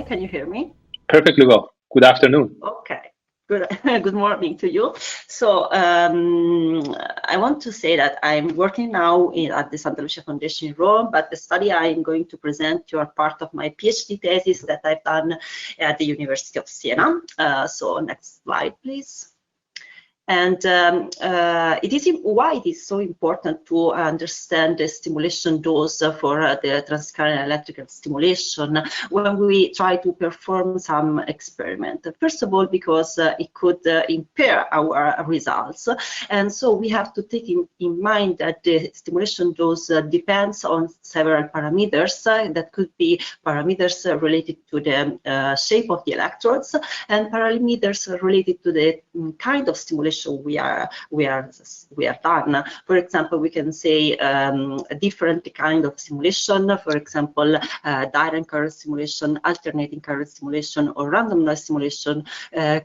Can you hear me? Perfectly well. Good afternoon. Okay. Good morning to you. So I want to say that I'm working now at the Santa Lucia Foundation in Rome, but the study I'm going to present you are part of my PhD thesis that I've done at the University of Siena. So next slide, please. And why it is so important to understand the stimulation dose for the transcranial electrical stimulation when we try to perform some experiment. First of all, because it could impair our results. And so we have to take in mind that the stimulation dose depends on several parameters that could be parameters related to the shape of the electrodes and parameters related to the kind of stimulation we are done. For example, we can say a different kind of stimulation, for example, direct current stimulation, alternating current stimulation, or random noise stimulation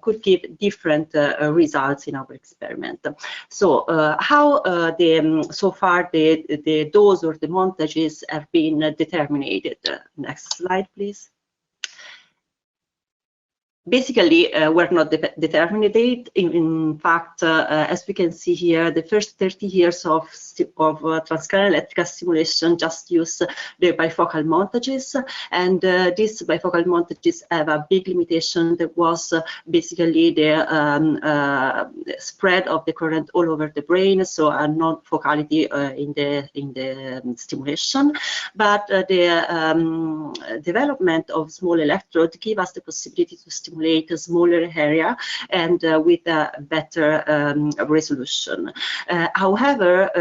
could give different results in our experiment. So how so far the dose or the montages have been determined. Next slide, please. Basically, we're not determined. In fact, as we can see here, the first 30 years of transcranial electrical stimulation just use the bifocal montages, and these bifocal montages have a big limitation that was basically the spread of the current all over the brain, so a non-focality in the stimulation. But the development of small electrode give us the possibility to stimulate a smaller area and with a better resolution. However,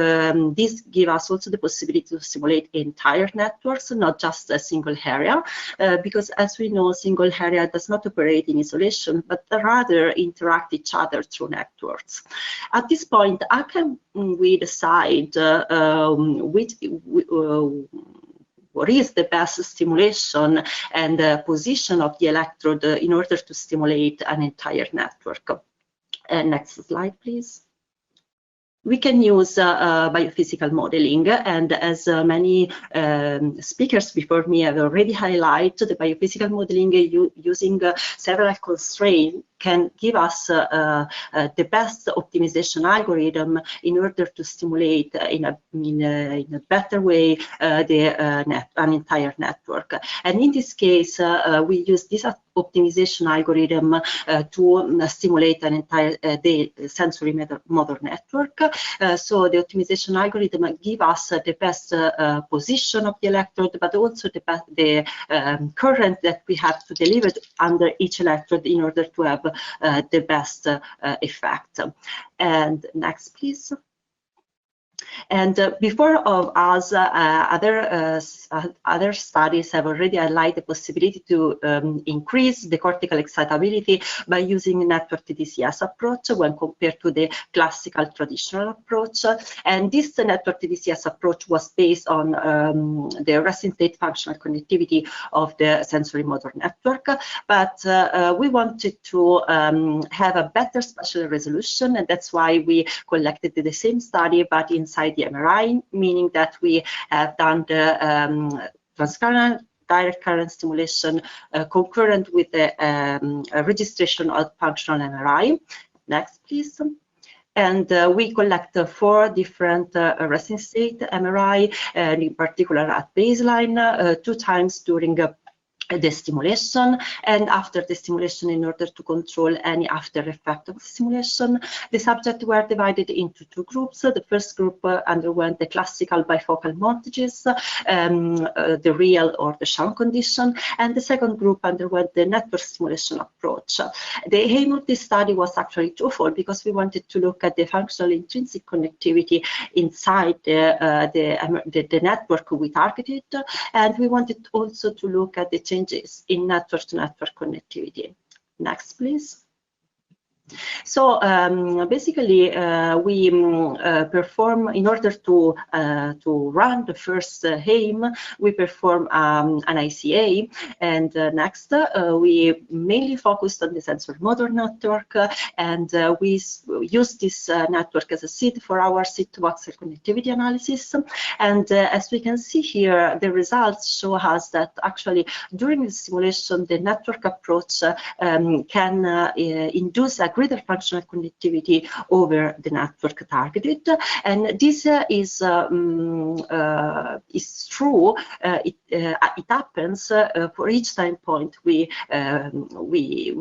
this gives us also the possibility to stimulate entire networks, not just a single area, because as we know, single area does not operate in isolation, but rather interact each other through networks. At this point, how can we decide what is the best stimulation and position of the electrode in order to stimulate an entire network? Next slide, please. We can use biophysical modeling, and as many speakers before me have already highlighted, the biophysical modeling using several constraints can give us the best optimization algorithm in order to stimulate in a better way an entire network. And in this case, we use this optimization algorithm to stimulate an entire the sensory motor network. So the optimization algorithm gives us the best position of the electrode, but also the current that we have to deliver under each electrode in order to have the best effect. And next, please. And before of us, other studies have already highlighted the possibility to increase the cortical excitability by using network TDCS approach when compared to the classical traditional approach. And this network TDCS approach was based on the resting state functional connectivity of the sensory motor network. But we wanted to have a better spatial resolution, and that's why we collected the same study, but inside the MRI, meaning that we have done the transcranial direct current stimulation concurrent with the registration of functional MRI. Next, please. And we collect 4 different resting state MRI, and in particular at baseline, 2 times during the stimulation and after the stimulation in order to control any after effect of the stimulation. The subjects were divided into 2 groups. The first group underwent the classical bifocal montages, the real or the sham condition, and the second group underwent the network stimulation approach. The aim of this study was actually twofold, because we wanted to look at the functional intrinsic connectivity inside the network we targeted, and we wanted also to look at the changes in network-to-network connectivity. Next, please. So basically, we perform, in order to run the first aim, we perform an ICA, and next we mainly focused on the sensor motor network, and we use this network as a seed for our seed-to-voxel connectivity analysis. And as we can see here, the results show us that actually during the simulation, the network approach can induce a greater functional connectivity over the network targeted, and this is true. It happens for each time point we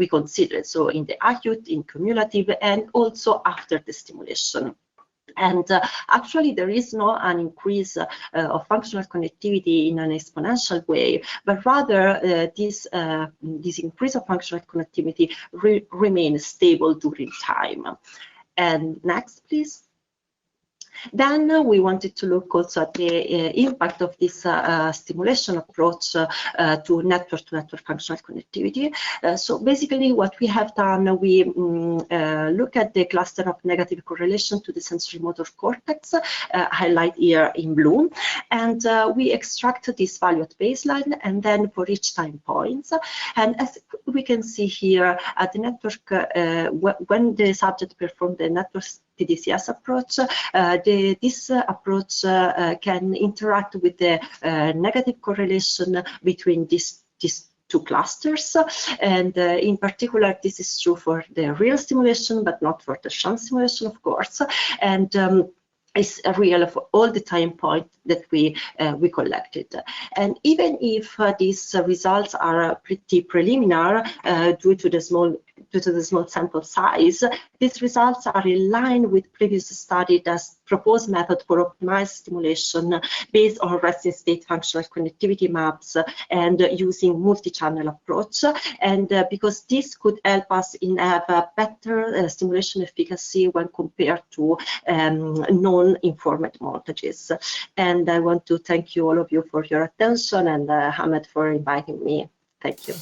consider. So in the acute, in cumulative, and also after the stimulation. And actually, there is no an increase of functional connectivity in an exponential way, but rather this increase of functional connectivity remains stable during time. And next, please. Then we wanted to look also at the impact of this stimulation approach to network functional connectivity. So basically what we have done, we look at the cluster of negative correlation to the sensory motor cortex, highlight here in blue, and we extract this value at baseline and then for each time points. And as we can see here, at the network, when the subject performed the network DCS approach, this approach can interact with the negative correlation between these two clusters, and in particular this is true for the real stimulation but not for the sham stimulation, of course, and is real for all the time points that we collected. And even if these results are pretty preliminary due to the small sample size, these results are in line with previous studies as proposed method for optimized stimulation based on resting state functional connectivity maps and using multi-channel approach. And because this could help us in have a better stimulation efficacy when compared to non-informed montages. And I want to thank you, all of you, for your attention, and Hamed for inviting me. Thank you.